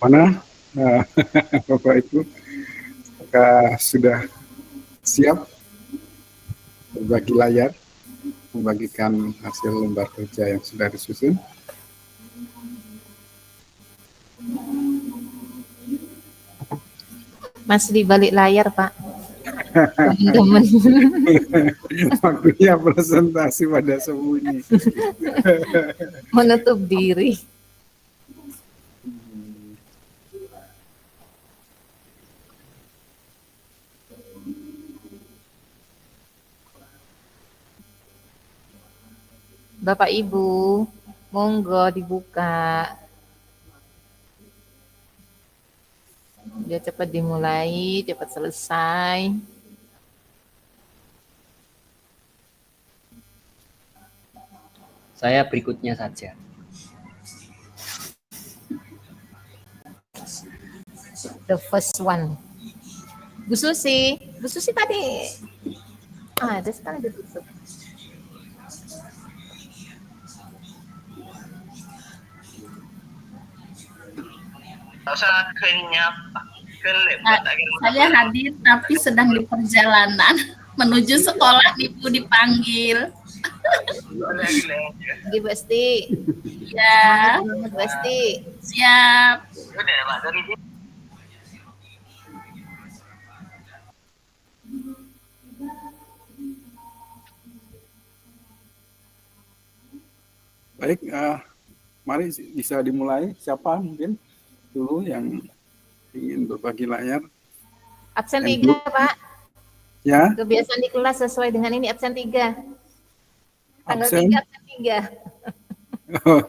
Mana Bapak Ibu, apakah sudah siap berbagi layar, membagikan hasil lembar kerja yang sudah disusun? Masih di balik layar, Pak. Teman-teman. Waktunya presentasi pada sembunyi. Menutup diri. Bapak Ibu, monggo dibuka. Biar cepat dimulai, cepat selesai. Saya berikutnya saja. The first one. Bu Susi tadi ada sekarang ditutup. Saya hadir tapi sedang di perjalanan menuju sekolah nih Bu, dipanggil. Bu Esti. Ya. Bu Esti. Siap. Baik, mari bisa dimulai. Siapa mungkin dulu yang ingin berbagi layar? Absen 3, Pak. Ya. Kebiasaan di kelas sesuai dengan ini absen 3. Tanggal Absen? 3 absen 3. Oh,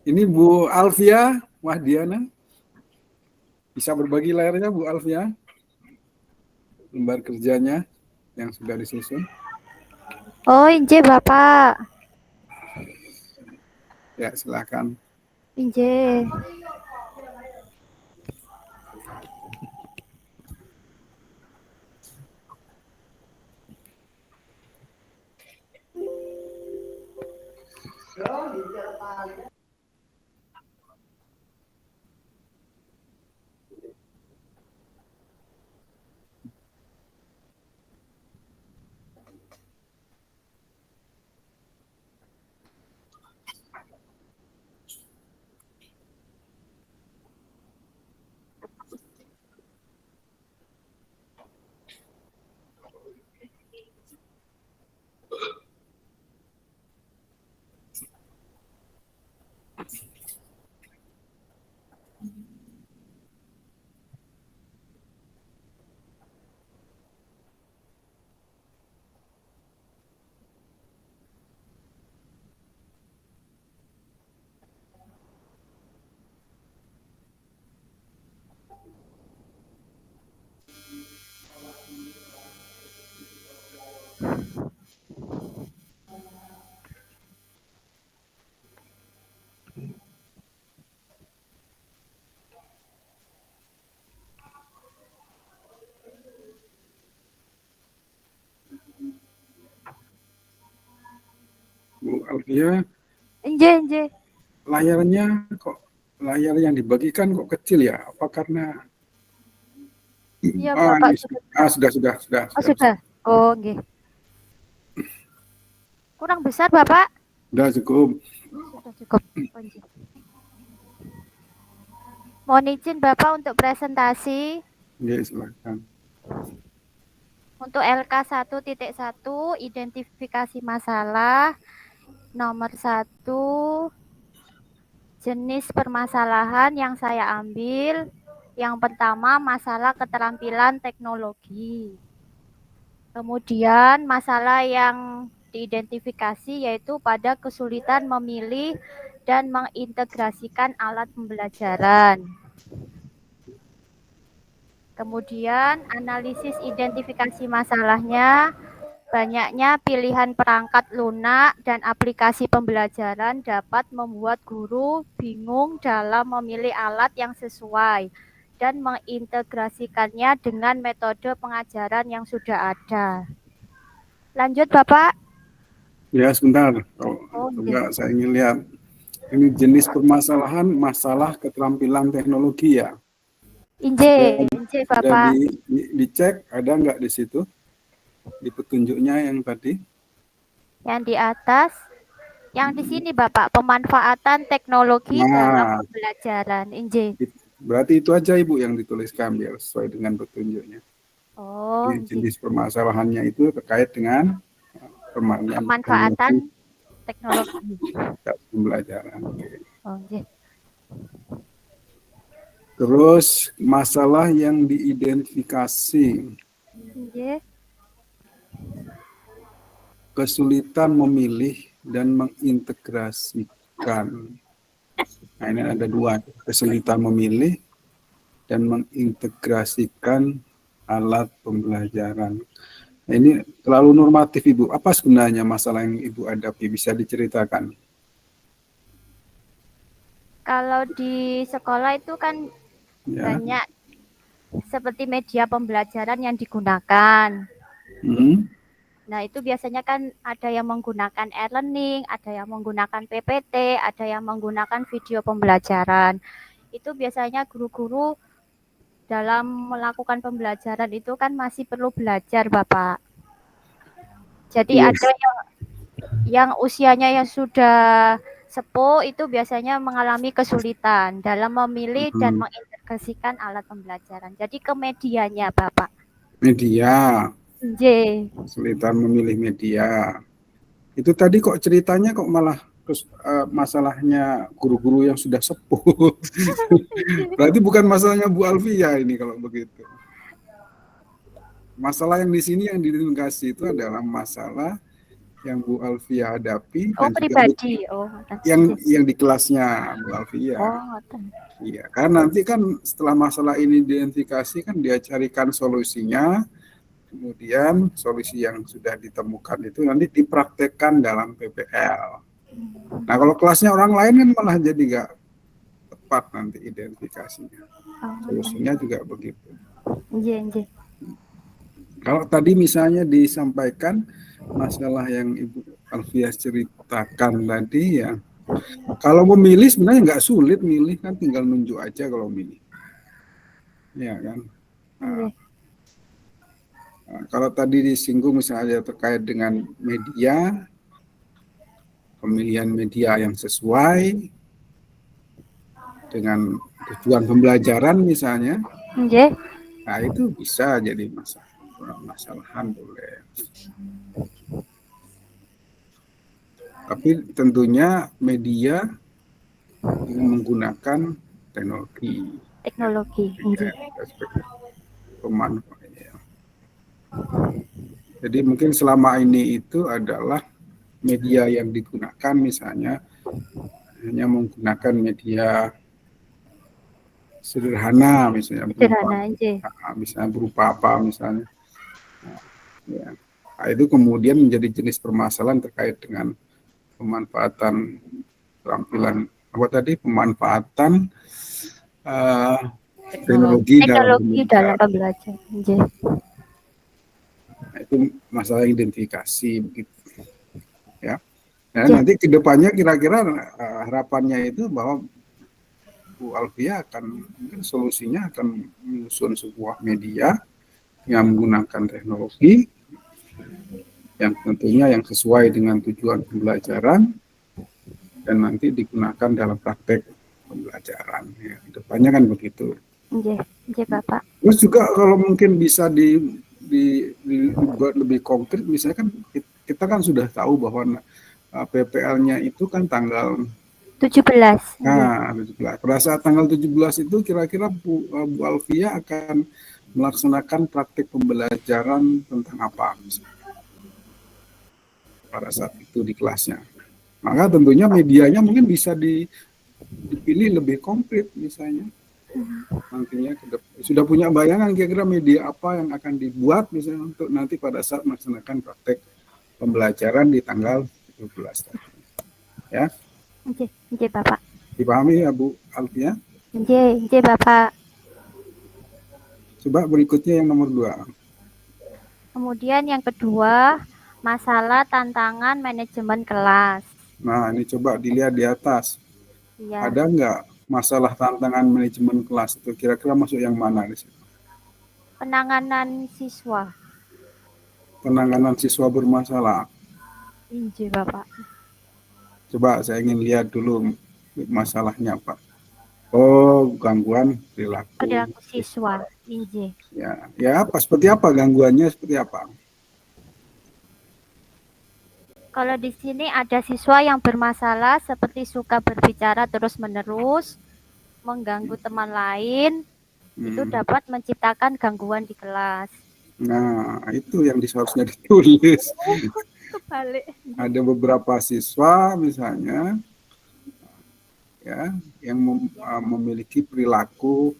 ini Bu Alfia Wahdiana. Bisa berbagi layarnya Bu Alfia? Lembar kerjanya yang sudah disusun. Oh, inje Bapak. Ya, silakan. Inje. Bu Alfia. Inje. Layarnya layar yang dibagikan kok kecil ya? Apa karena Iya, Bapak. Sudah. Oh, sudah. Oh, nggih. Kurang besar, Bapak? Sudah cukup. Sudah cukup. Mohon izin Bapak untuk presentasi. Ya, silakan. Untuk LK 1.1 identifikasi masalah nomor 1 jenis permasalahan yang saya ambil. Yang pertama masalah keterampilan teknologi. Kemudian masalah yang diidentifikasi yaitu pada kesulitan memilih dan mengintegrasikan alat pembelajaran. Kemudian analisis identifikasi masalahnya, banyaknya pilihan perangkat lunak dan aplikasi pembelajaran dapat membuat guru bingung dalam memilih alat yang sesuai dan mengintegrasikannya dengan metode pengajaran yang sudah ada. Lanjut, Bapak. Ya, sebentar. Oh, Oh, coba saya ingin lihat. Ini jenis permasalahan masalah keterampilan teknologi ya. Inje, inje Ada Bapak. dicek, ada nggak di situ? Di petunjuknya yang tadi? Yang di atas, yang di sini Bapak, pemanfaatan teknologi dalam Nah, pembelajaran. Inje. berarti itu aja Ibu yang dituliskan biar sesuai dengan petunjuknya. Oh, Jadi inje. jenis permasalahannya itu terkait dengan Pemanfaatan teknologi. pembelajaran. Oke. Oh, inje. Terus masalah yang diidentifikasi, Inje. kesulitan memilih dan mengintegrasikan. Nah, ini ada dua, kesulitan memilih dan mengintegrasikan alat pembelajaran. Nah, ini terlalu normatif Ibu. Apa sebenarnya masalah yang Ibu hadapi? Bisa diceritakan? Kalau di sekolah itu kan Ya. banyak seperti media pembelajaran yang digunakan. Nah, itu biasanya kan ada yang menggunakan e-learning, ada yang menggunakan PPT, ada yang menggunakan video pembelajaran. Itu biasanya guru-guru dalam melakukan pembelajaran itu kan masih perlu belajar, Bapak. Jadi Yes. ada yang usianya yang sudah sepuh itu biasanya mengalami kesulitan dalam memilih dan mengintegrasikan alat pembelajaran. Jadi ke medianya, Bapak. Media. J. Kesulitan memilih media. Itu tadi kok ceritanya kok malah terus masalahnya guru-guru yang sudah sepuh. Berarti bukan masalahnya Bu Alfia ini kalau begitu. Masalah yang di sini yang diidentifikasi itu adalah masalah yang Bu Alfia hadapi Oh, dan pribadi. juga yang di kelasnya Bu Alfia. Oh, iya, karena nanti kan setelah masalah ini diidentifikasi kan dia carikan solusinya. Kemudian solusi yang sudah ditemukan itu nanti dipraktekkan dalam PPL. Nah, kalau kelasnya orang lain kan malah jadi nggak tepat nanti identifikasinya. Solusinya juga begitu. Iya. Kalau tadi misalnya disampaikan masalah yang Ibu Alfia ceritakan tadi ya, kalau memilih sebenarnya nggak sulit milih, kan tinggal nunjuk aja kalau milih. Ya kan? Nah, kalau tadi disinggung misalnya terkait dengan media, pemilihan media yang sesuai dengan tujuan pembelajaran misalnya, nah itu bisa jadi masalahan boleh. Tapi tentunya media menggunakan teknologi. Pemanfaatnya. Jadi mungkin selama ini itu adalah media yang digunakan misalnya hanya menggunakan media sederhana misalnya berupa apa misalnya. Nah, itu kemudian menjadi jenis permasalahan terkait dengan pemanfaatan keterampilan pemanfaatan teknologi dalam pembelajaran. Nah, itu masalah identifikasi begitu ya. Nah, nanti kedepannya kira-kira harapannya itu bahwa Bu Alfia mungkin solusinya akan menyusun sebuah media yang menggunakan teknologi yang tentunya yang sesuai dengan tujuan pembelajaran dan nanti digunakan dalam praktek pembelajaran. Ya, kedepannya kan begitu. Iya, Bapak. Terus juga kalau mungkin bisa dibuat lebih konkret, misalnya kan kita kan sudah tahu bahwa PPL-nya itu kan tanggal 17. Nah, 17. Pada saat tanggal 17 itu kira-kira Bu Alfia akan melaksanakan praktik pembelajaran tentang apa misalnya, pada saat itu di kelasnya. Maka tentunya medianya mungkin bisa dipilih lebih konkret misalnya. Nantinya sudah punya bayangan kira-kira media apa yang akan dibuat misalnya untuk nanti pada saat melaksanakan praktek pembelajaran di tanggal 17 tadi. Ya. Oke, Bapak. Dipahami ya Bu Alfia? Oke, Bapak. Coba berikutnya yang nomor 2. Kemudian yang kedua, Masalah tantangan manajemen kelas. Nah, ini coba dilihat di atas. Iya. Ada nggak masalah tantangan manajemen kelas itu? Kira-kira masuk yang mana di situ? Penanganan siswa. Penanganan siswa bermasalah. Inji, Bapak. Coba saya ingin lihat dulu masalahnya, Pak. Oh, gangguan perilaku. Perilaku siswa. Inji. Ya apa? Seperti apa gangguannya? Seperti apa? Kalau di sini ada siswa yang bermasalah seperti suka berbicara terus-menerus, mengganggu teman lain, itu dapat menciptakan gangguan di kelas. Nah, itu yang seharusnya ditulis. Kebalik. Ada beberapa siswa misalnya ya yang memiliki perilaku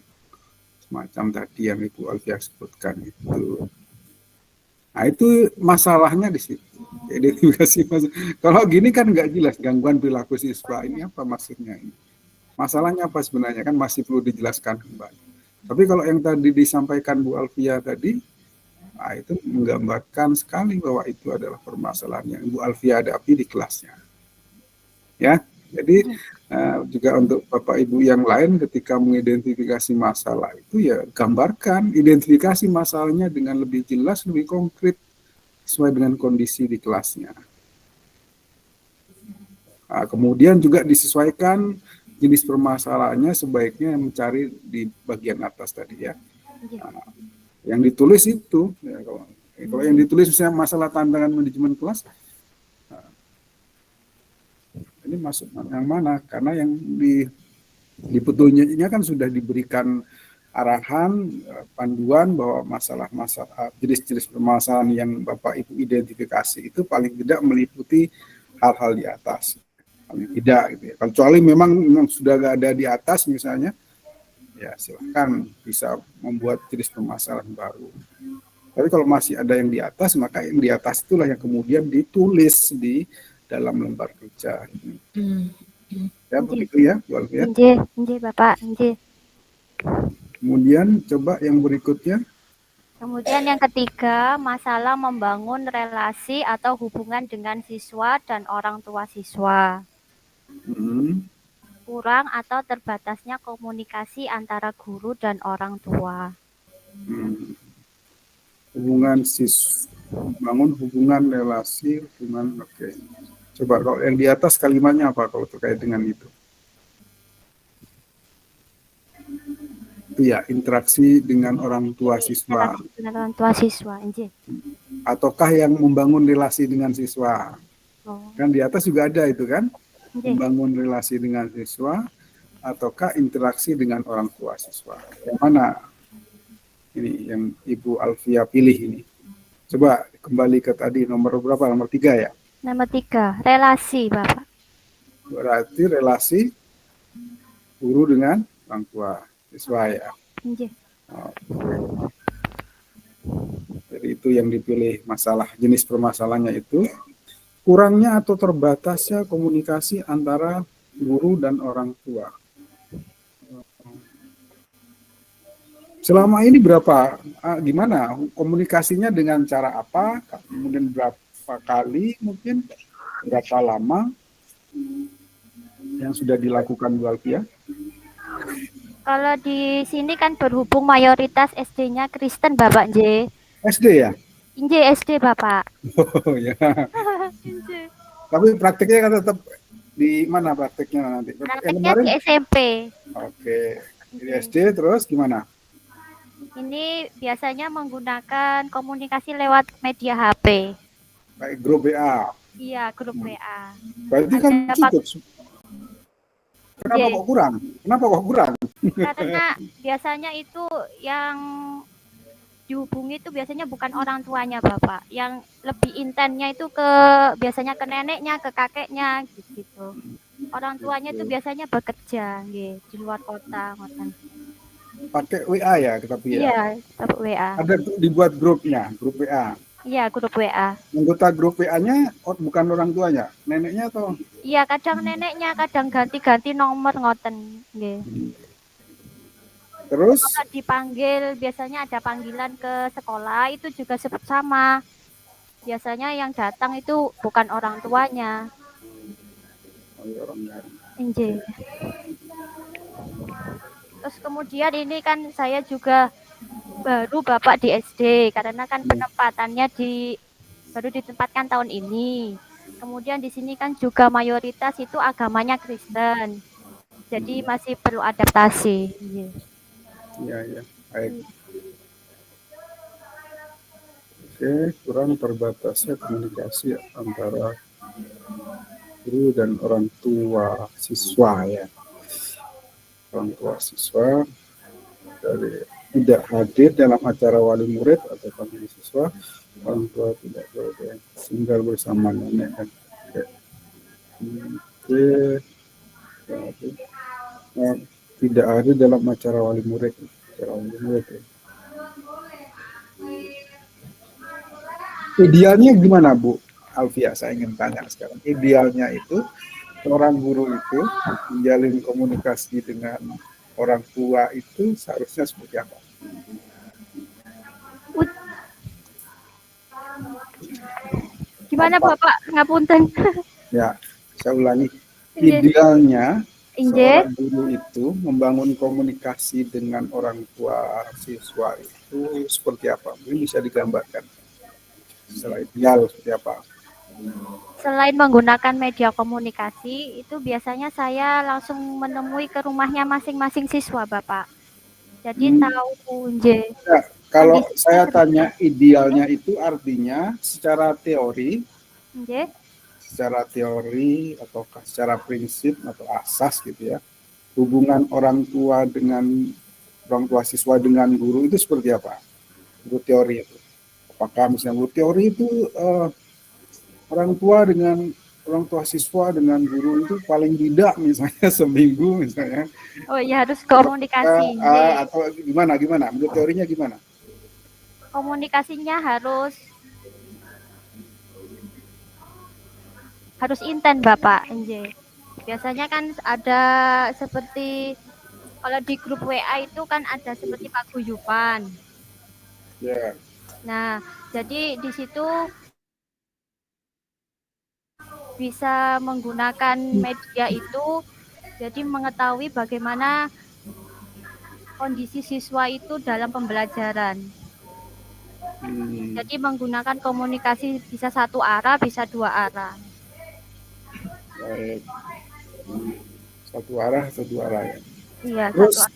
semacam tadi yang Ibu Alfia sebutkan itu. Nah, itu masalahnya di situ. Identifikasi masalah. Kalau gini kan nggak jelas gangguan perilaku siswa ini apa maksudnya ini. Masalahnya apa sebenarnya kan masih perlu dijelaskan kembali. Tapi kalau yang tadi disampaikan Bu Alfia tadi, nah itu menggambarkan sekali bahwa itu adalah permasalahan yang Bu Alfia hadapi di kelasnya. Ya, jadi juga untuk Bapak Ibu yang lain ketika mengidentifikasi masalah itu ya gambarkan, identifikasi masalahnya dengan lebih jelas, lebih konkret sesuai dengan kondisi di kelasnya. Nah, kemudian juga disesuaikan jenis permasalahannya sebaiknya mencari di bagian atas tadi ya. Nah, yang ditulis itu ya, kalau yang ditulis misalnya masalah tantangan manajemen kelas, nah, ini masuk yang mana? Karena yang di petunjuknya kan sudah diberikan arahan, panduan bahwa masalah-masalah jenis-jenis permasalahan yang Bapak Ibu identifikasi itu paling tidak meliputi hal-hal di atas, paling tidak gitu ya. Kecuali memang sudah ada di atas misalnya, ya silahkan bisa membuat jenis permasalahan baru. Tapi kalau masih ada yang di atas, maka yang di atas itulah yang kemudian ditulis di dalam lembar kerja. Ya begitu ya, Bu Alfia. Inji, Bapak, inji. Kemudian coba yang berikutnya. Kemudian yang ketiga, masalah membangun relasi atau hubungan dengan siswa dan orang tua siswa. Kurang atau terbatasnya komunikasi antara guru dan orang tua. Hubungan bangun hubungan relasi, hubungan oke. Coba kalau yang di atas kalimatnya apa kalau terkait dengan itu? Iya, interaksi dengan orang tua siswa. Dengan orang tua siswa, inji. Ataukah yang membangun relasi dengan siswa? Oh. Kan di atas juga ada itu kan? Membangun relasi dengan siswa ataukah interaksi dengan orang tua siswa. Yang mana ini yang Ibu Alfia pilih ini? Coba kembali ke tadi nomor berapa? Nomor 3 ya? Nomor 3, relasi, Bapak. Berarti relasi guru dengan orang tua siswa ya. Jadi itu yang dipilih masalah jenis permasalahannya itu. Kurangnya atau terbatasnya komunikasi antara guru dan orang tua. Selama ini gimana komunikasinya dengan cara apa? Kemudian berapa kali mungkin? Berapa lama yang sudah dilakukan Bu Alfia? Kalau di sini kan berhubung mayoritas SD-nya Kristen, Bapak J. SD ya? Inji SD, Bapak. Oh ya. Tapi praktiknya kan tetap di mana praktiknya nanti? Praktiknya di SMP. Oke. Di SD terus gimana? Ini biasanya menggunakan komunikasi lewat media HP. Kayak grup WA. Iya, grup WA. Berarti kan cukup. Kenapa kok kurang? Karena biasanya itu yang dihubungi itu biasanya bukan orang tuanya, Bapak. Yang lebih intennya itu biasanya ke neneknya, ke kakeknya gitu. Orang tuanya itu biasanya bekerja di luar kota, Pakai WA ya, tapi ya. Iya, pakai WA. Ada dibuat grupnya, grup WA. Iya, grup WA. Anggota grup WA-nya bukan orang tuanya, neneknya atau? Iya, kadang neneknya, kadang ganti-ganti nomor ngoten, nggih. Terus kalau dipanggil biasanya ada panggilan ke sekolah itu juga sama. biasanya yang datang itu bukan orang tuanya. Oh, ya, orangnya. Inje. Terus kemudian ini kan saya juga baru Bapak di SD karena kan penempatannya baru ditempatkan tahun ini. Kemudian di sini kan juga mayoritas itu agamanya Kristen. Jadi masih perlu adaptasi. Ya, baik. Oke, kurang terbatasnya komunikasi antara guru dan orang tua siswa ya. Orang tua siswa dari tidak hadir dalam acara wali murid atau panggil siswa, orang tua tidak boleh tinggal bersama nenek kan. Tidak hadir dalam acara wali murid, ya. Idealnya gimana Bu Alfia? Saya ingin tanya sekarang. Idealnya itu seorang guru itu menjalin komunikasi dengan orang tua itu seharusnya seperti apa? Gimana Bapak? Ngapunten. Ya, saya ulangi. Idealnya seorang guru itu membangun komunikasi dengan orang tua siswa itu seperti apa? Mungkin bisa digambarkan. Setelah ideal seperti apa? Selain menggunakan media komunikasi, itu biasanya saya langsung menemui ke rumahnya masing-masing siswa, Bapak. Jadi tahu, ya, kalau saya tanya idealnya itu artinya secara teori, secara teori ataukah secara prinsip atau asas gitu ya, hubungan orang tua siswa dengan guru itu seperti apa? Menurut teori itu. Apakah misalnya menurut teori itu orang tua siswa dengan guru itu paling tidak misalnya seminggu misalnya. Oh iya, harus komunikasi. Atau gimana? Menurut teorinya gimana? Komunikasinya harus intens Bapak. Biasanya kan ada seperti kalau di grup WA itu kan ada seperti paguyuban. Ya. Nah, jadi di situ bisa menggunakan media itu, jadi mengetahui bagaimana kondisi siswa itu dalam pembelajaran. Jadi menggunakan komunikasi bisa satu arah, bisa dua arah. Baik. Satu arah ya. Iya. Terus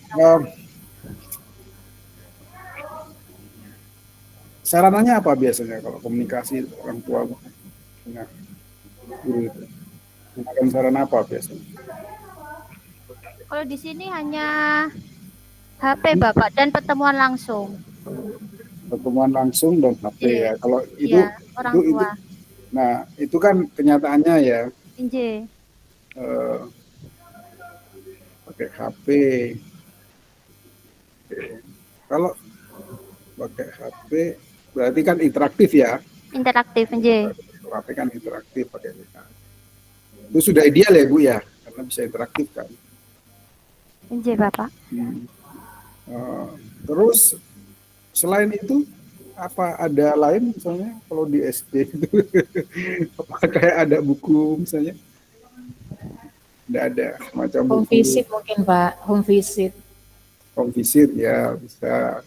sarananya apa biasanya kalau komunikasi orang tua dengan guru itu? Gunakan sarana apa biasanya? Kalau di sini hanya HP Bapak dan pertemuan langsung. Pertemuan langsung dan HP ya. Kalau itu, orang tua. Itu, nah itu kan kenyataannya ya. Pakai HP. Kalau pakai HP berarti kan interaktif ya. Interaktif, HP kan interaktif pakai WA. Itu sudah ideal ya Bu ya, karena bisa interaktif kan. Bapak. Terus selain itu apa ada lain misalnya kalau di SD itu apa kayak ada buku misalnya? Tidak ada macam home buku. visit mungkin Pak, home visit ya bisa,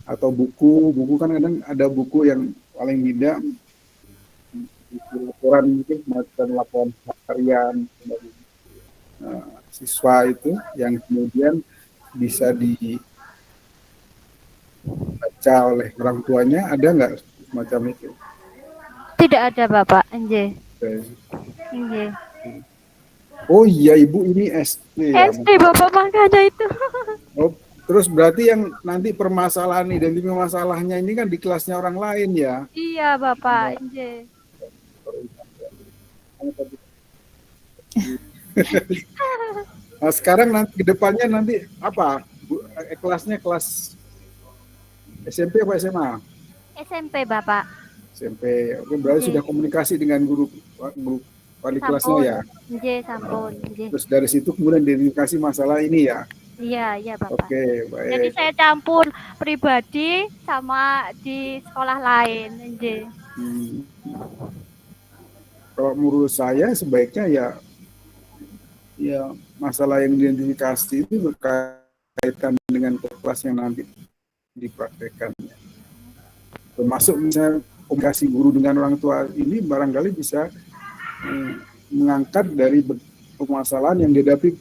atau buku kan kadang ada buku yang paling tidak laporan mungkin macam laporan harian dari siswa itu yang kemudian bisa dibaca oleh orang tuanya, ada nggak semacam itu? Tidak ada Bapak, Oh iya Ibu ini SD ya? SD Bapak makanya itu. Oh, terus berarti yang nanti permasalahan identik masalahnya ini kan di kelasnya orang lain ya? Iya Bapak, Nah, sekarang nanti ke depannya nanti apa? Kelasnya kelas SMP apa SMA? SMP Bapak. SMP. Oke, berarti sudah komunikasi dengan guru wali kelasnya ya? Sampun. Terus dari situ kemudian identifikasi masalah ini ya? Iya Bapak. Oke, baik. Jadi saya campur pribadi sama di sekolah lain. Hmm. Kalau menurut saya sebaiknya ya masalah yang diidentifikasi itu berkaitan dengan kelas yang nanti dipraktekkan. Termasuk misalnya komunikasi guru dengan orang tua ini barangkali bisa mengangkat dari permasalahan yang dihadapi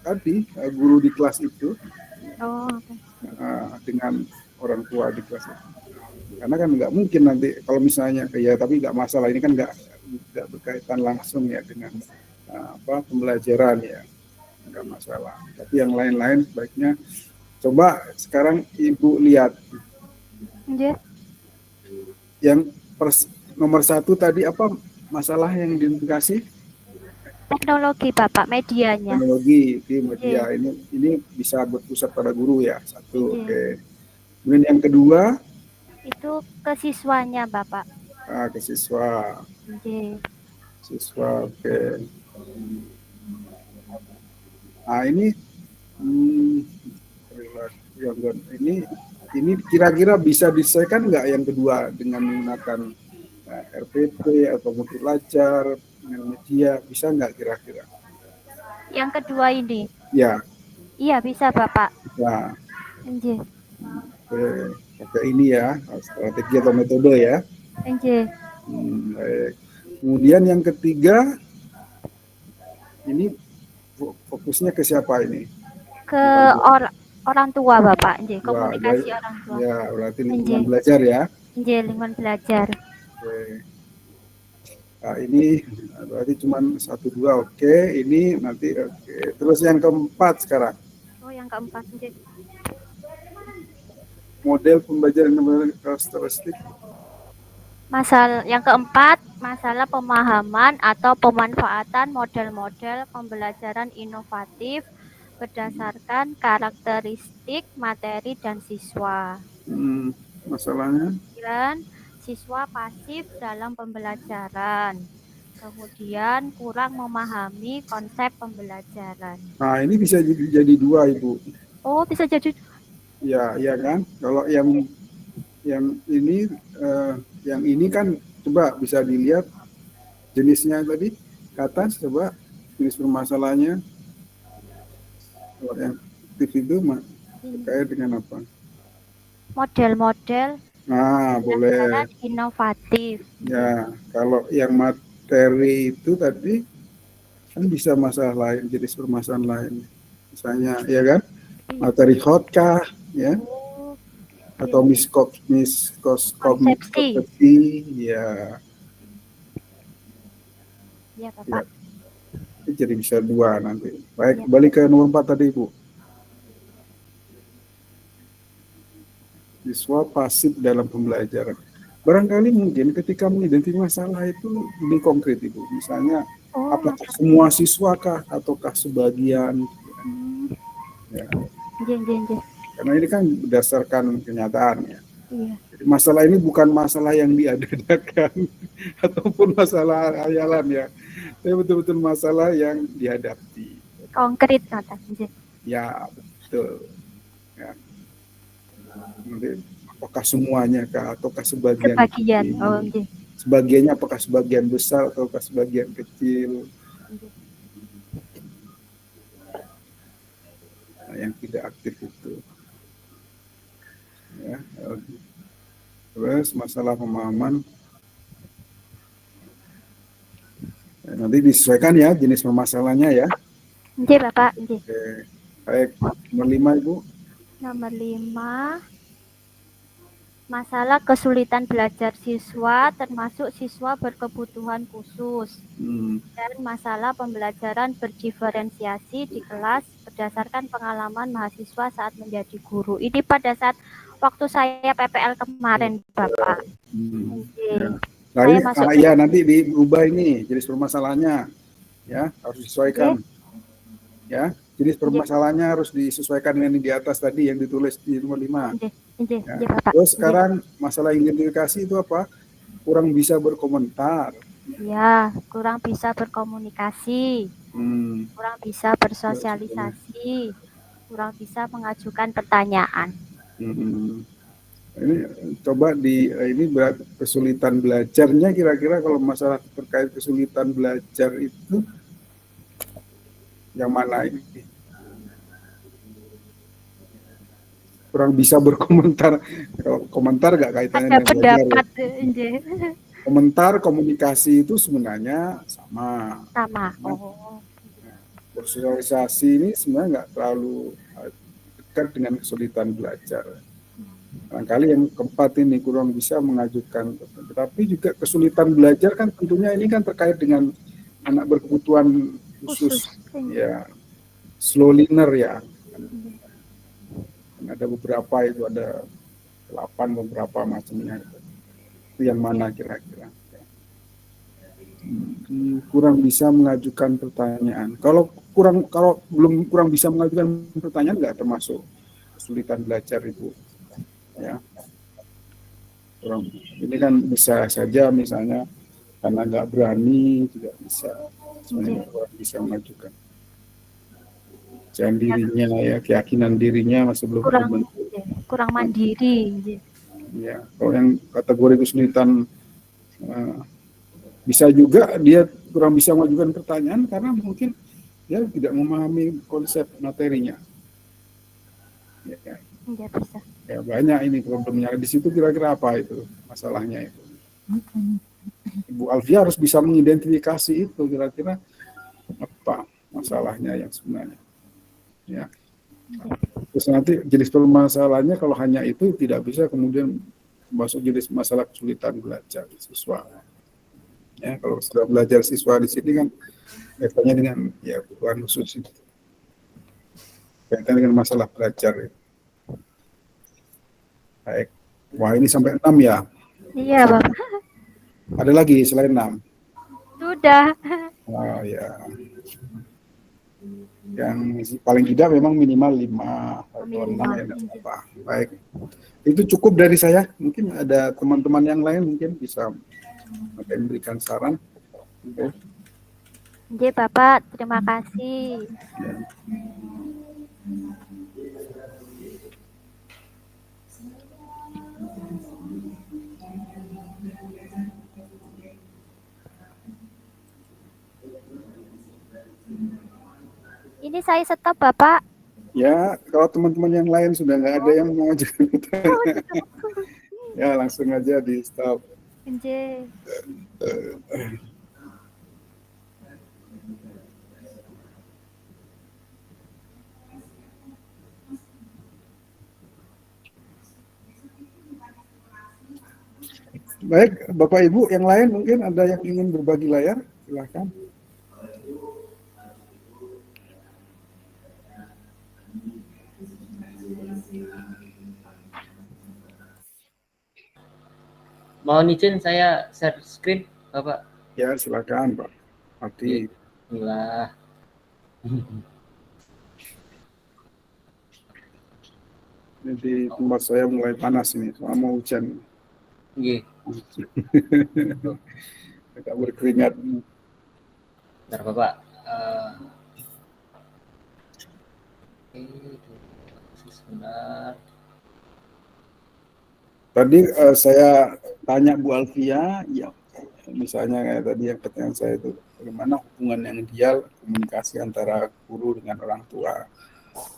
tadi guru di kelas itu dengan orang tua di kelas itu. Karena kan nggak mungkin nanti kalau misalnya tapi nggak masalah, ini kan nggak berkaitan langsung ya dengan pembelajaran ya, nggak masalah. Tapi yang lain-lain sebaiknya coba sekarang Ibu lihat. Yang nomor 1 tadi apa masalah yang diidentifikasi? Teknologi Bapak, medianya. Teknologi, media. Ini bisa berpusat pada guru ya, satu. Oke. Kemudian yang kedua? Itu ke siswanya Bapak. Ke siswa. Siswa, oke. Nah ini kira-kira bisa diselesaikan nggak yang kedua dengan menggunakan RPP atau multi belajar dengan media, bisa nggak kira-kira? Yang kedua ini? Ya. Iya bisa Bapak. Ya. Oke, ini ya strategi atau metode ya. Baik. Kemudian yang ketiga, ini fokusnya ke siapa ini? Ke orang tua Bapak, komunikasi orang tua. Ya, berarti lingkungan belajar ya. Lingkungan belajar. Oke. Nah, ini berarti cuma 1-2, oke. Ini nanti oke. Terus yang keempat sekarang. Yang keempat. Model pembelajaran karakteristik. Yang keempat, masalah pemahaman atau pemanfaatan model-model pembelajaran inovatif berdasarkan karakteristik materi dan siswa. Masalahnya? Siswa pasif dalam pembelajaran. Kemudian kurang memahami konsep pembelajaran. Nah, ini bisa jadi 2, Ibu. Oh, bisa jadi. Ya kan. Kalau yang ini kan coba bisa dilihat jenisnya tadi ke atas, coba jenis permasalahannya. Kalau yang aktif itu terkait dengan apa? Model-model. Nah, boleh. Inovatif. Ya, kalau yang materi itu tadi kan bisa masalah lain, jenis permasalahan lain. Misalnya, ya kan? Materi hot kah, ya? Atau miskonsepsi, ya. Ya, Bapak. Ya. Jadi bisa 2 nanti. Baik, kembali ke nomor 4 tadi, Bu. Siswa pasif dalam pembelajaran. Barangkali mungkin ketika mengidentifikasi masalah itu lebih konkret, Ibu. Misalnya, apakah semua siswa kah ataukah sebagian? Ya. Karena ini kan berdasarkan kenyataan ya. Jadi masalah ini bukan masalah yang diadakan ataupun masalah hayalan ya. Tapi betul-betul masalah yang dihadapi. Konkret katanya. Ya, betul. Ya. Nanti apakah semuanya kah ataukah sebagian? Sebagiannya apakah sebagian besar ataukah sebagian kecil? Nah, yang tidak aktif itu. Ya. Terus masalah pemahaman. Ya, nanti disesuaikan ya jenis permasalahannya ya. Bapak. Oke. Baik, nomor 5 Ibu. Nomor 5, masalah kesulitan belajar siswa termasuk siswa berkebutuhan khusus. Dan masalah pembelajaran berdiferensiasi di kelas berdasarkan pengalaman mahasiswa saat menjadi guru. Ini pada saat waktu saya PPL kemarin, Bapak. Ya, nanti diubah ini jenis permasalahannya. Ya, harus disesuaikan. Ya, jenis permasalahannya harus disesuaikan dengan yang di atas tadi yang ditulis di nomor 5. Ya. Terus sekarang masalah identifikasi itu apa? Kurang bisa berkomentar. Ya, kurang bisa berkomunikasi. Kurang bisa bersosialisasi. Kurang bisa mengajukan pertanyaan. Ini coba ini kesulitan belajarnya kira-kira kalau masalah terkait kesulitan belajar itu yang mana ini? Kurang bisa berkomentar. Kalau komentar nggak kaitannya Ada dengan belajar. pendapat, Komentar komunikasi itu sebenarnya sama. sama. Nah, Oh. Bersosialisasi ini sebenarnya nggak terlalu dekat dengan kesulitan belajar. Barangkali yang keempat ini kurang bisa mengajukan, tetapi juga kesulitan belajar kan tentunya ini kan terkait dengan anak berkebutuhan khusus. Ya, slow learner ya. Ada beberapa itu, ada 8 beberapa macamnya. Itu yang mana kira-kira? Kurang bisa mengajukan pertanyaan. Kalau belum kurang bisa mengajukan pertanyaan nggak termasuk kesulitan belajar itu. Ya, ini kan bisa saja misalnya karena nggak berani juga bisa, sebenarnya orang bisa mengajukan jangan dirinya ya, keyakinan dirinya masih belum kurang mandiri. Ya, kalau yang kategori kesulitan bisa juga dia kurang bisa mengajukan pertanyaan karena mungkin dia tidak memahami konsep materinya. Ya. Bisa. Ya banyak ini problemnya. Di situ kira-kira apa itu masalahnya itu? Ibu Alfia harus bisa mengidentifikasi itu kira-kira apa masalahnya yang sebenarnya. Ya. Terus nanti jenis permasalahannya kalau hanya itu tidak bisa kemudian masuk jenis masalah kesulitan belajar siswa. Ya, kalau sudah belajar siswa di sini kan kaitannya dengan ya kebutuhan khusus itu. Kaitannya dengan masalah belajar itu. Baik. Wah, ini sampai 6 ya? Iya, Bapak. Ada lagi selain 6? Sudah. Oh ya. Yang paling tidak memang minimal 5 atau 6 ya, enggak apa-apa. Baik. Itu cukup dari saya. Mungkin ada teman-teman yang lain mungkin bisa memberikan saran. Oke, Bapak. Terima kasih. Ya. Ini saya stop, Bapak. Ya, kalau teman-teman yang lain sudah nggak ada yang mau ajukan pertanyaan, ya langsung aja di stop. Baik, Bapak Ibu yang lain mungkin ada yang ingin berbagi layar, silakan. Mohon izin saya share screen, Bapak. Ya, silakan, Pak. Mati. Bismillah. Ini di tempat saya mulai panas ini, soalnya mau hujan. Iya. Agak berkeringat. Bentar, Bapak. Sebentar. Tadi saya tanya Bu Alfia, ya misalnya kayak tadi yang pertanyaan saya itu, bagaimana hubungan yang ideal komunikasi antara guru dengan orang tua.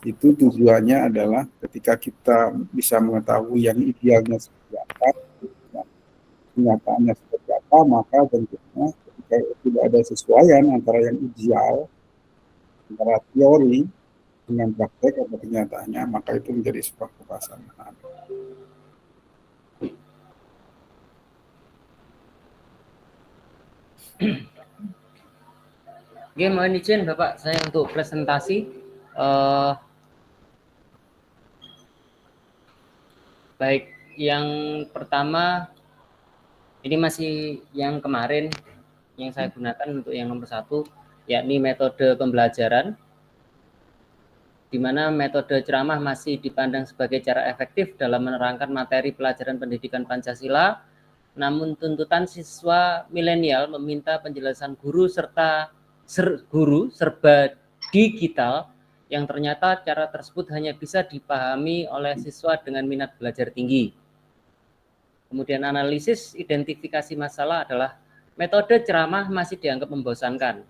Itu tujuannya adalah ketika kita bisa mengetahui yang idealnya seperti apa, kenyataannya seperti apa, maka tentunya ketika tidak ada sesuaian antara yang ideal, antara teori dengan praktek atau kenyataannya, maka itu menjadi sebuah kepasangan. Oke, mohon izin Bapak saya untuk presentasi. Baik, yang pertama ini masih yang kemarin yang saya gunakan untuk yang nomor 1, yakni metode pembelajaran, di mana metode ceramah masih dipandang sebagai cara efektif dalam menerangkan materi pelajaran pendidikan Pancasila. Namun tuntutan siswa milenial meminta penjelasan guru serba digital yang ternyata cara tersebut hanya bisa dipahami oleh siswa dengan minat belajar tinggi. Kemudian analisis identifikasi masalah adalah metode ceramah masih dianggap membosankan.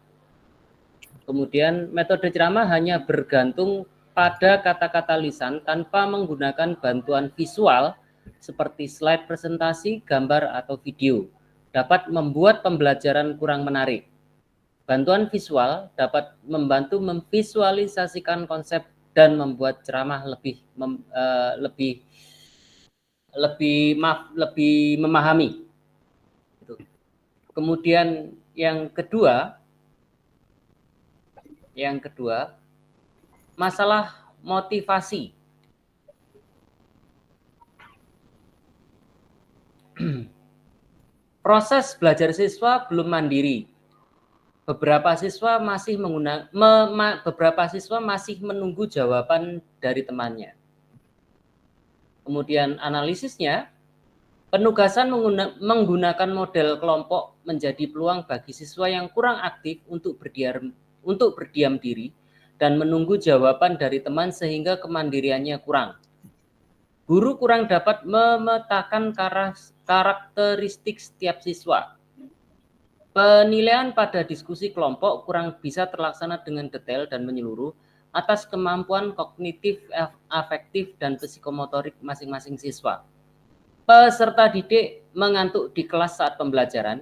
Kemudian metode ceramah hanya bergantung pada kata-kata lisan tanpa menggunakan bantuan visual seperti slide presentasi, gambar, atau video. Dapat membuat pembelajaran kurang menarik. Bantuan visual dapat membantu memvisualisasikan konsep dan membuat ceramah lebih memahami. Kemudian yang kedua, masalah motivasi. Proses belajar siswa belum mandiri. Beberapa siswa masih menunggu jawaban dari temannya. Kemudian analisisnya, penugasan menggunakan model kelompok menjadi peluang bagi siswa yang kurang aktif untuk berdiam diri dan menunggu jawaban dari teman sehingga kemandiriannya kurang. Guru kurang dapat memetakan karakteristik setiap siswa. Penilaian pada diskusi kelompok kurang bisa terlaksana dengan detail dan menyeluruh atas kemampuan kognitif, afektif, dan psikomotorik masing-masing siswa. Peserta didik mengantuk di kelas saat pembelajaran.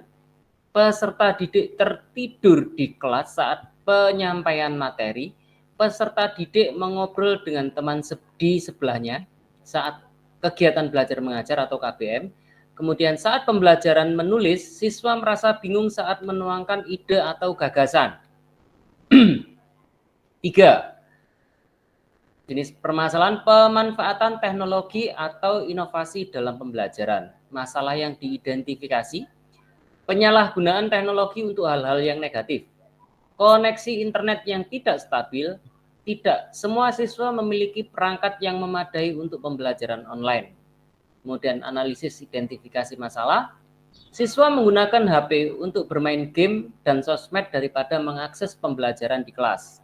Peserta didik tertidur di kelas saat penyampaian materi. Peserta didik mengobrol dengan teman di sebelahnya saat kegiatan belajar mengajar atau KBM. Kemudian saat pembelajaran menulis, siswa merasa bingung saat menuangkan ide atau gagasan. 3. Jenis permasalahan pemanfaatan teknologi atau inovasi dalam pembelajaran. Masalah yang diidentifikasi, penyalahgunaan teknologi untuk hal-hal yang negatif. Koneksi internet yang tidak stabil, tidak semua siswa memiliki perangkat yang memadai untuk pembelajaran online. Kemudian analisis identifikasi masalah, siswa menggunakan HP untuk bermain game dan sosmed daripada mengakses pembelajaran di kelas.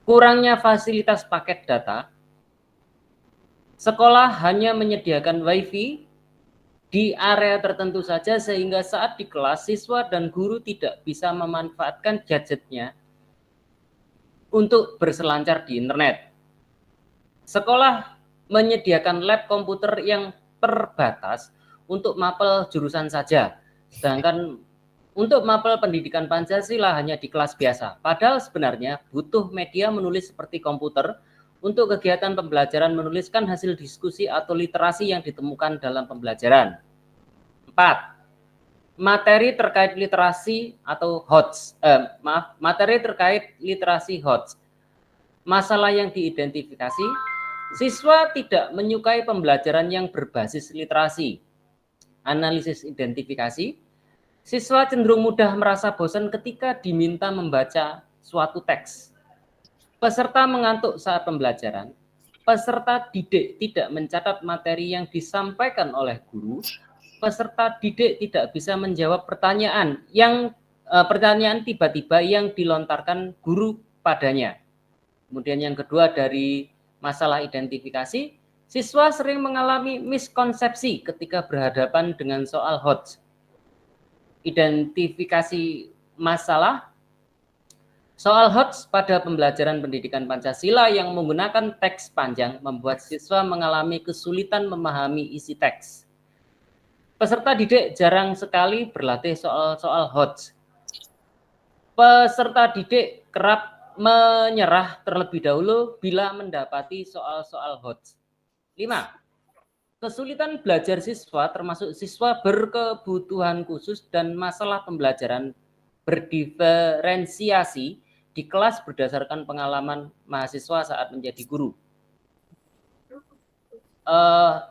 Kurangnya fasilitas paket data, sekolah hanya menyediakan WiFi di area tertentu saja sehingga saat di kelas siswa dan guru tidak bisa memanfaatkan gadgetnya untuk berselancar di internet. Sekolah menyediakan lab komputer yang terbatas untuk mapel jurusan saja, sedangkan untuk mapel pendidikan Pancasila hanya di kelas biasa. Padahal sebenarnya butuh media menulis seperti komputer untuk kegiatan pembelajaran menuliskan hasil diskusi atau literasi yang ditemukan dalam pembelajaran. 4. Materi terkait literasi atau HOTS. Materi terkait literasi HOTS. Masalah yang diidentifikasi, siswa tidak menyukai pembelajaran yang berbasis literasi. Analisis identifikasi, siswa cenderung mudah merasa bosan ketika diminta membaca suatu teks. Peserta mengantuk saat pembelajaran. Peserta didik tidak mencatat materi yang disampaikan oleh guru. Peserta didik tidak bisa menjawab pertanyaan tiba-tiba yang dilontarkan guru padanya. Kemudian yang kedua dari masalah identifikasi, siswa sering mengalami miskonsepsi ketika berhadapan dengan soal HOTS. Identifikasi masalah, soal HOTS pada pembelajaran pendidikan Pancasila yang menggunakan teks panjang membuat siswa mengalami kesulitan memahami isi teks. Peserta didik jarang sekali berlatih soal HOTS. Peserta didik kerap menyerah terlebih dahulu bila mendapati soal-soal HOTS. 5. Kesulitan belajar siswa termasuk siswa berkebutuhan khusus dan masalah pembelajaran berdiferensiasi di kelas berdasarkan pengalaman mahasiswa saat menjadi guru.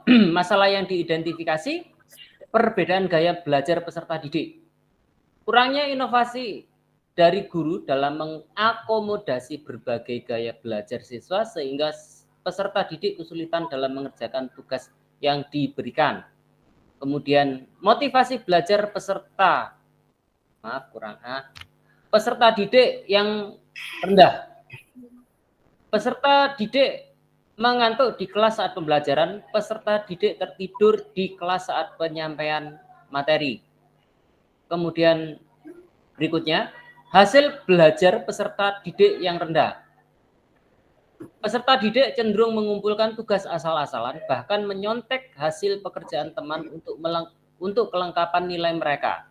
Masalah yang diidentifikasi, perbedaan gaya belajar peserta didik. Kurangnya inovasi dari guru dalam mengakomodasi berbagai gaya belajar siswa sehingga peserta didik kesulitan dalam mengerjakan tugas yang diberikan. Kemudian motivasi belajar peserta didik yang rendah. Peserta didik mengantuk di kelas saat pembelajaran, peserta didik tertidur di kelas saat penyampaian materi. Kemudian berikutnya, hasil belajar peserta didik yang rendah. Peserta didik cenderung mengumpulkan tugas asal-asalan, bahkan menyontek hasil pekerjaan teman untuk kelengkapan nilai mereka.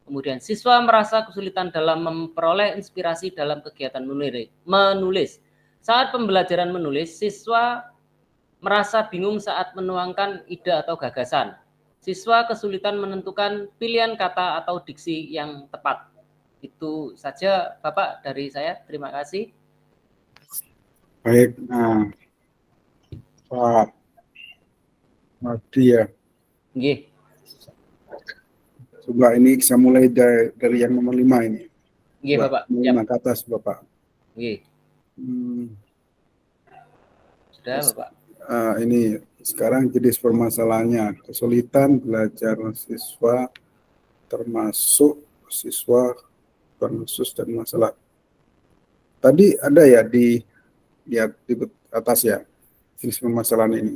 Kemudian siswa merasa kesulitan dalam memperoleh inspirasi dalam kegiatan menulis. Saat pembelajaran menulis, siswa merasa bingung saat menuangkan ide atau gagasan. Siswa kesulitan menentukan pilihan kata atau diksi yang tepat. Itu saja Bapak dari saya. Terima kasih. Baik, nah Pak Mardi ya. Nggih. Coba ini saya mulai dari yang nomor 5 ini. Nggih, Bapak. 5 ke atas, Bapak. Nggih. Sudah, Bapak. Ini sekarang jenis permasalahannya, kesulitan belajar siswa termasuk siswa khusus dan masalah. Tadi ada ya di atas ya jenis permasalahan ini.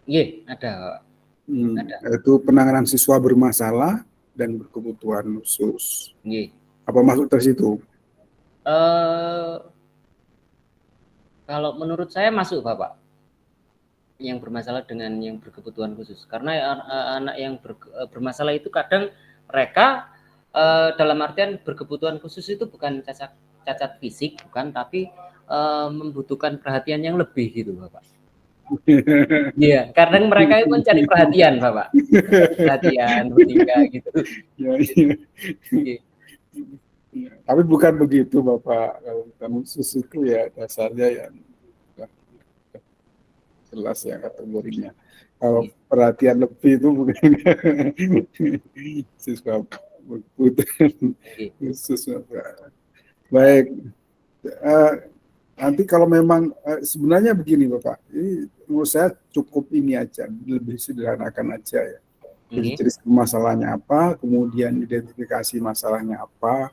Iya, ada. Ada. Itu penanganan siswa bermasalah dan berkebutuhan khusus. Iya. Apa masuk dari situ? Kalau menurut saya masuk, Bapak. Yang bermasalah dengan yang berkebutuhan khusus. Karena anak yang bermasalah itu kadang mereka dalam artian berkebutuhan khusus itu bukan cacat fisik, bukan, tapi membutuhkan perhatian yang lebih gitu, Bapak. Iya, karena mereka itu mencari perhatian, Bapak. Perhatian, bertingkah gitu. Ya, iya. Tapi bukan begitu, Bapak. Kalau bukan khusus itu ya dasarnya ya jelas ya kategorinya. Kalau perhatian lebih itu bukan siswa berkebutuhan khusus. Baik. Nanti kalau memang sebenarnya begini Bapak, ini menurut saya cukup ini aja, lebih sederhanakan aja ya. Jadi jenis masalahnya apa, kemudian identifikasi masalahnya apa,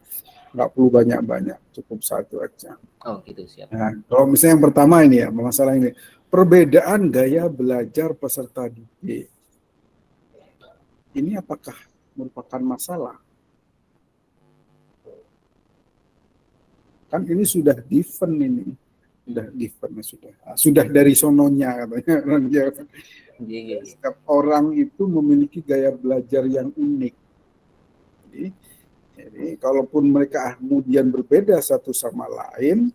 nggak perlu banyak-banyak, cukup satu aja. Oh gitu, siap. Nah, kalau misalnya yang pertama ini ya, masalah ini, perbedaan gaya belajar peserta didik. Ini apakah merupakan masalah? Kan ini sudah given ini, sudah dari sononya katanya. Setiap orang itu memiliki gaya belajar yang unik. Jadi kalaupun mereka kemudian berbeda satu sama lain,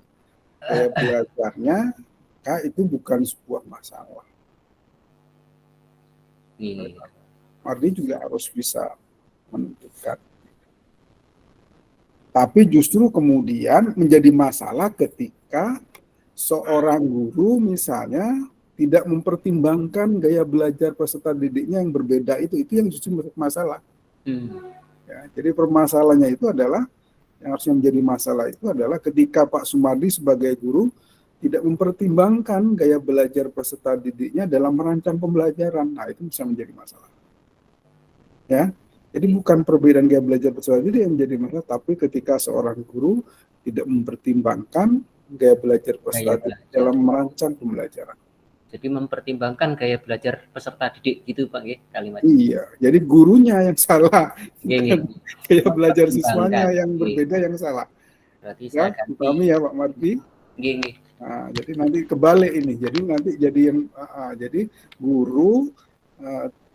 gaya belajarnya, itu bukan sebuah masalah. Mardi juga harus bisa menentukan. Tapi justru kemudian menjadi masalah ketika seorang guru misalnya tidak mempertimbangkan gaya belajar peserta didiknya yang berbeda itu yang justru masalah. Ya, jadi permasalahannya itu adalah yang harusnya menjadi masalah itu adalah ketika Pak Sumardi sebagai guru tidak mempertimbangkan gaya belajar peserta didiknya dalam merancang pembelajaran. Nah, itu bisa menjadi masalah. Ya. Jadi bukan perbedaan gaya belajar peserta didik yang menjadi masalah, tapi ketika seorang guru tidak mempertimbangkan gaya belajar peserta didik dalam merancang pembelajaran. Jadi mempertimbangkan gaya belajar peserta didik gitu Pak, kalimatnya. Iya, jadi gurunya yang salah, gaya belajar siswanya yang berbeda yang salah. Berarti ya, saya pahami ya Pak Mardi. Nah, jadi nanti kebalik ini, jadi guru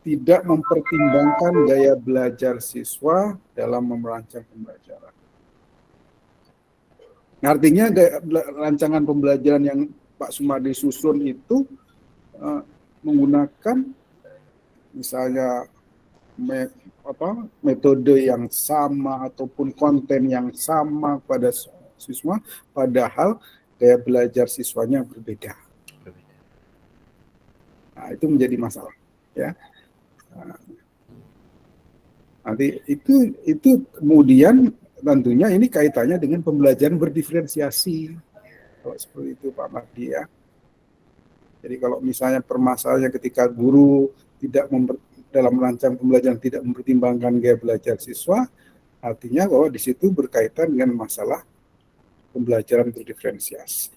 tidak mempertimbangkan gaya belajar siswa dalam merancang pembelajaran. Artinya rancangan pembelajaran yang Pak Sumardi susun itu menggunakan misalnya metode yang sama ataupun konten yang sama pada siswa, padahal gaya belajar siswanya berbeda. Nah, itu menjadi masalah, ya. Nanti itu kemudian tentunya ini kaitannya dengan pembelajaran berdiferensiasi. Kalau seperti itu Pak Mardi ya. Jadi kalau misalnya permasalahannya ketika guru dalam merancang pembelajaran tidak mempertimbangkan gaya belajar siswa, artinya bahwa di situ berkaitan dengan masalah pembelajaran berdiferensiasi.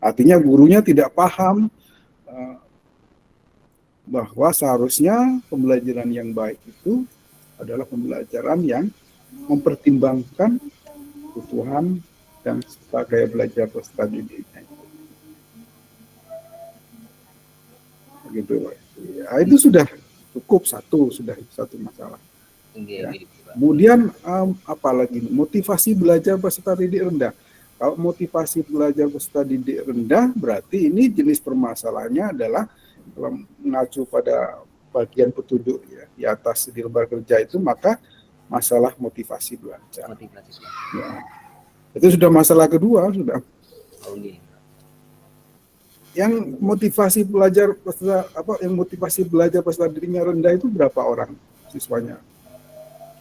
Artinya gurunya tidak paham bahwa seharusnya pembelajaran yang baik itu adalah pembelajaran yang mempertimbangkan kebutuhan dan gaya belajar peserta didiknya. Begitu. Ya, itu sudah cukup sudah satu masalah. Ya. Kemudian apalagi motivasi belajar peserta didik rendah. Kalau motivasi belajar peserta didik rendah, berarti ini jenis permasalahannya adalah kalau mengacu pada bagian petunjuk ya, di atas di lembar kerja itu, maka masalah motivasi belajar. Ya. Itu sudah masalah kedua sudah. Yang motivasi belajar peserta motivasi belajar peserta didiknya rendah itu berapa orang siswanya?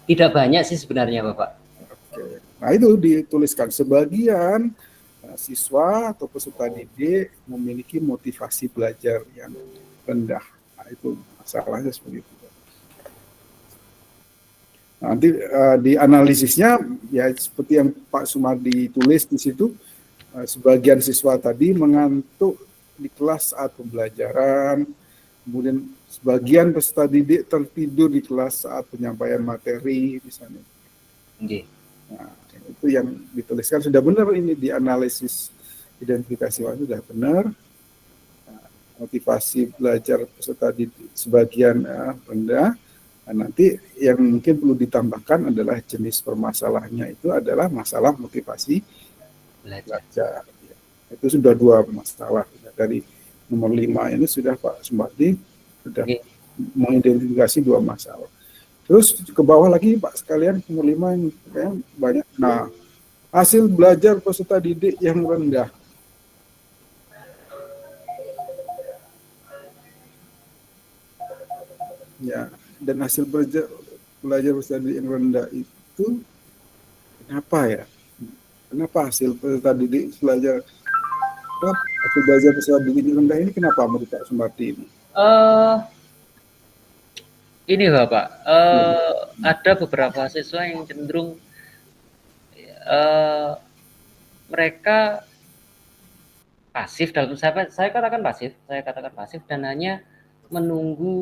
Tidak banyak sih sebenarnya, Bapak. Oke. Nah, itu dituliskan sebagian siswa atau peserta didik memiliki motivasi belajar yang rendah. Nah, itu masalahnya seperti itu. Nanti di analisisnya ya seperti yang Pak Sumardi tulis di situ, sebagian siswa tadi mengantuk di kelas saat pembelajaran, kemudian sebagian peserta didik tertidur di kelas saat penyampaian materi misalnya. Nah, itu yang dituliskan sudah benar, ini di analisis identifikasi sudah benar. Nah, motivasi belajar peserta didik sebagian rendah. Nah, nanti yang mungkin perlu ditambahkan adalah jenis permasalahannya itu adalah masalah motivasi belajar. Ya. Itu sudah 2 masalah. Dari nomor 5 ini sudah Pak Sumardi sudah mengidentifikasi 2 masalah. Terus ke bawah lagi Pak sekalian, nomor 5 yang banyak. Nah, hasil belajar peserta didik yang rendah. Ya, dan hasil belajar peserta didik yang rendah itu kenapa ya? Kenapa hasil peserta didik belajar peserta didik yang rendah ini kenapa menurut Pak Sumardi ini? Ini Bapak, ada beberapa siswa yang cenderung mereka pasif, dalam saya katakan pasif dan hanya menunggu